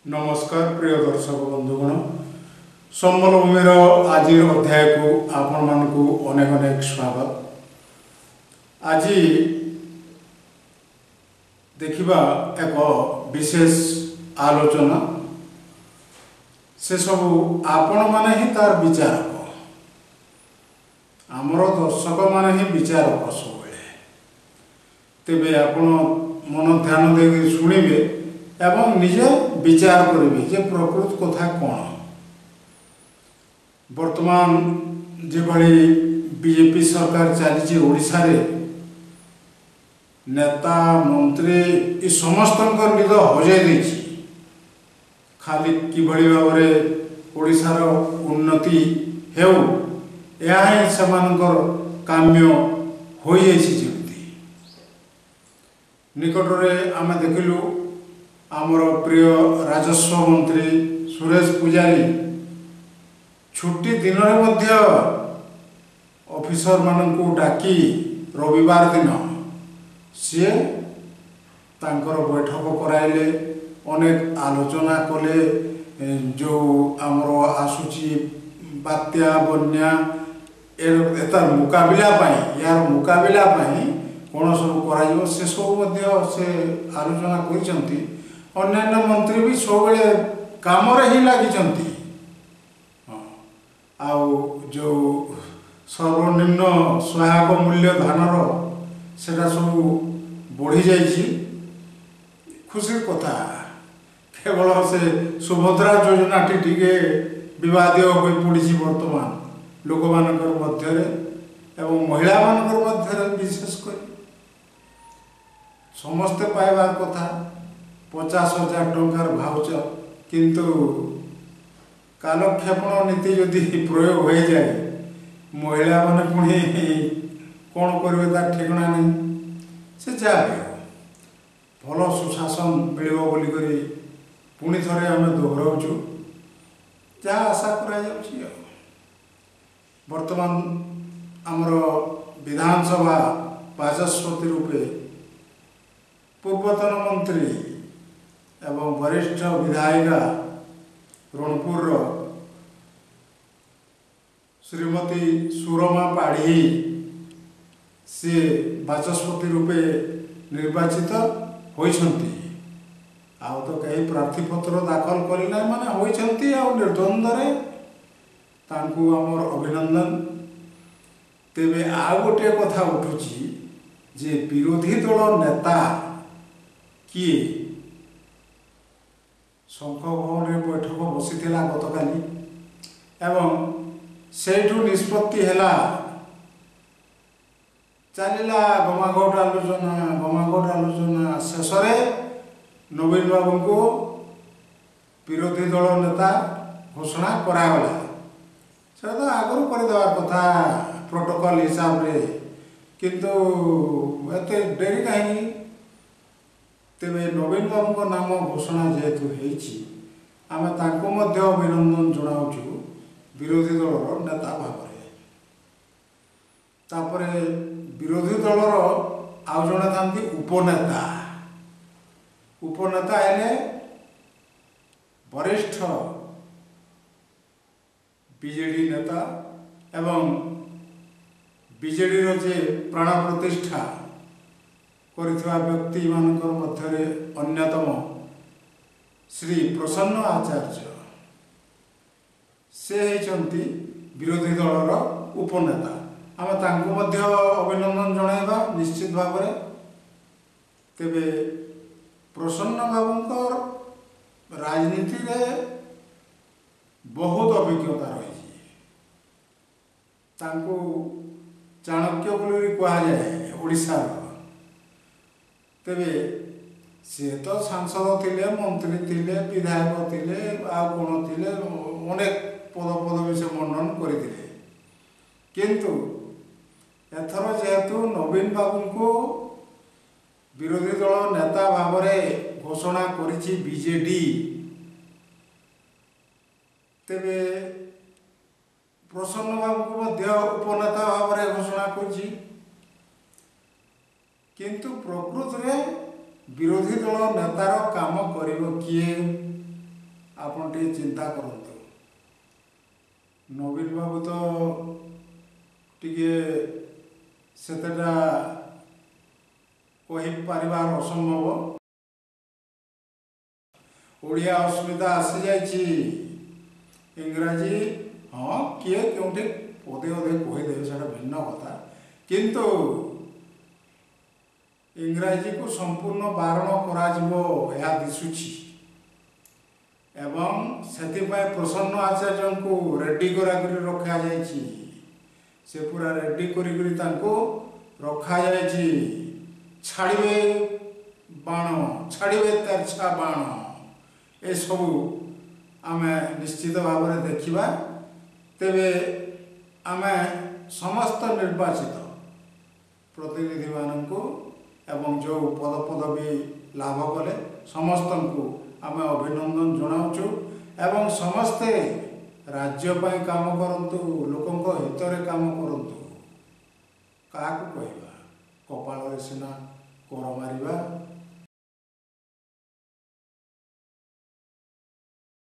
नमस्कार प्रिय दर्शक बंधुगण संबल भूमिर आज अध्याय को आपण मानकु अनेक अनेक स्वागत। आज देखिबा एक विशेष आलोचना से सब आपण माने ही तार विचारक आमर दर्शक माने ही विचारक सब तेबे आपण मन ध्यान दे शुणिबे एवं निजे विचार करेंगे जे प्रकृत कथा कौन वर्तमान जो भाई बीजेपी सरकार चली ओडिशा रे नेता मंत्री ये समस्त निद हजाई खाली किभली भाव में ओडिशार उन्नति हेउ या ही सेमानकर काम्य हो जमी निकटरे आम देखिलु आमर प्रिय राजस्व मंत्री सुरेश पुजारी छुट्टी दिन में ऑफिसर मानू डाकी रविवार दिन सी तांकर बैठक कराइले अनेक आलोचना कले जो आमर आसूची बात्या बन्या एतार मुकाबिला पाई यार मुकाबिला पाई कौन सब कर से सब से आलोचना कर अन्यान्य मंत्री भी सब काम ही लगी जो सर्वनिम्न सहायक मूल्य धानर सेटा सब बढ़ी जाइए खुशी कथा केवल से सुभद्रा योजना टी विवाद हो पड़ी वर्तमान लोक मध्य एवं महिला मध्य विशेषकर समस्ते पाइबार कथा 50,000 टंकार भाउचर किंतु कालक्षेपण नीति जदि प्रयोग हो जाए महिला माने पुणी कौन करेंगे तार ठिकाना नहीं से जहाँ भल सुशासन मिल बोलिक पुणी थे आम दोहराऊँ जहाँ आशा कर वर्तमान आमर विधानसभा बाचस्पति रूपे पूर्वतन मंत्री एवं वरिष्ठ विधायिका रणपुर श्रीमती सुरमा पाढ़ी से बाचस्पति रूपे निर्वाचित होइछंती आउ तो कई प्रार्थीपत्र दाखल करना माने होइछंती आउ निर्द्वंद्व तांकु आमर अभिनंदन। तेबे आ गोटे कथा उठुची जे विरोधी दल नेता किए शंख भवन बैठक बसी गतकाली एवं सेठू निष्पत्ति है चलला गमागोट आलोचना शेष नवीन बाबू को विरोधी दल नेता घोषणा करागला से तो आगु करदेवार कथा प्रोटोकॉल हिसाब रे किंतु एते डेरी कहीं तेरे नवीन बाबू नाम घोषणा जेहेतु आम अभिनंदन जनावु विरोधी दलर नेता भाव तापर विरोधी दलर आउ जड़े था उपनेता हेले वरिष्ठ बीजेडी नेता एवं बीजेडी जे प्राण प्रतिष्ठा करिथिबा व्यक्ति मानकर मध्य अन्यतम श्री प्रसन्न आचार्य से होती विरोधी दलर उपनेता आम तांको मध्य अभिनंदन जणाइबा निश्चित भाव में। तेबे प्रसन्न बाबूंकर राजनीति रे बहुत अभिज्ञता रही तांको चाणक्य बोली कहा जाए ओडिशा तेबे सी तो सांसद थिले मंत्री थिले विधायक थिले आ कौन थिले अनेक पद पदवी से मंडन करते किंतु एथर जेहेतु नवीन बाबू को विरोधी दल नेता भाव में घोषणा करिछि बीजेडी तेबे प्रसन्न बाबू को मध्य उपनेता भाव में घोषणा करिछि किंतु प्रकृत में विरोधी दल नेतार काम करिवो किए आपण टे चिंता करंतु। नवीन बाबू तो टिके सेतेटा कहि परिवार असंभव। ओडिया असुविधा आसी जाइछि, इंग्राजी हाँ किए क्योंठि पदे अधे कहीदेवे से भिन्न कथा, किंतु इंग्राजी को संपूर्ण बारण करा दिशुछि एवं सेतिपाय प्रसन्न आचार्य को रेडी करा रखा जाइछि। से पूरा रेडी करी तांको रखा जाइछि। छाड़िबे बाण, छाड़िबे तेरछा बाण, ए सबू आमे निश्चित भाव में देखिबा। तेबे आमे समस्त निर्वाचित प्रतिनिधि माननकु एवं जो पद पदवी लाभ कले समस्त को आमे अभिनंदन जनाउछु एवं समस्ते राज्य पाई काम करंतु, लोकंक हितरे काम करंतु। काकु कहबा, कपाल रे सिना कर मारिबा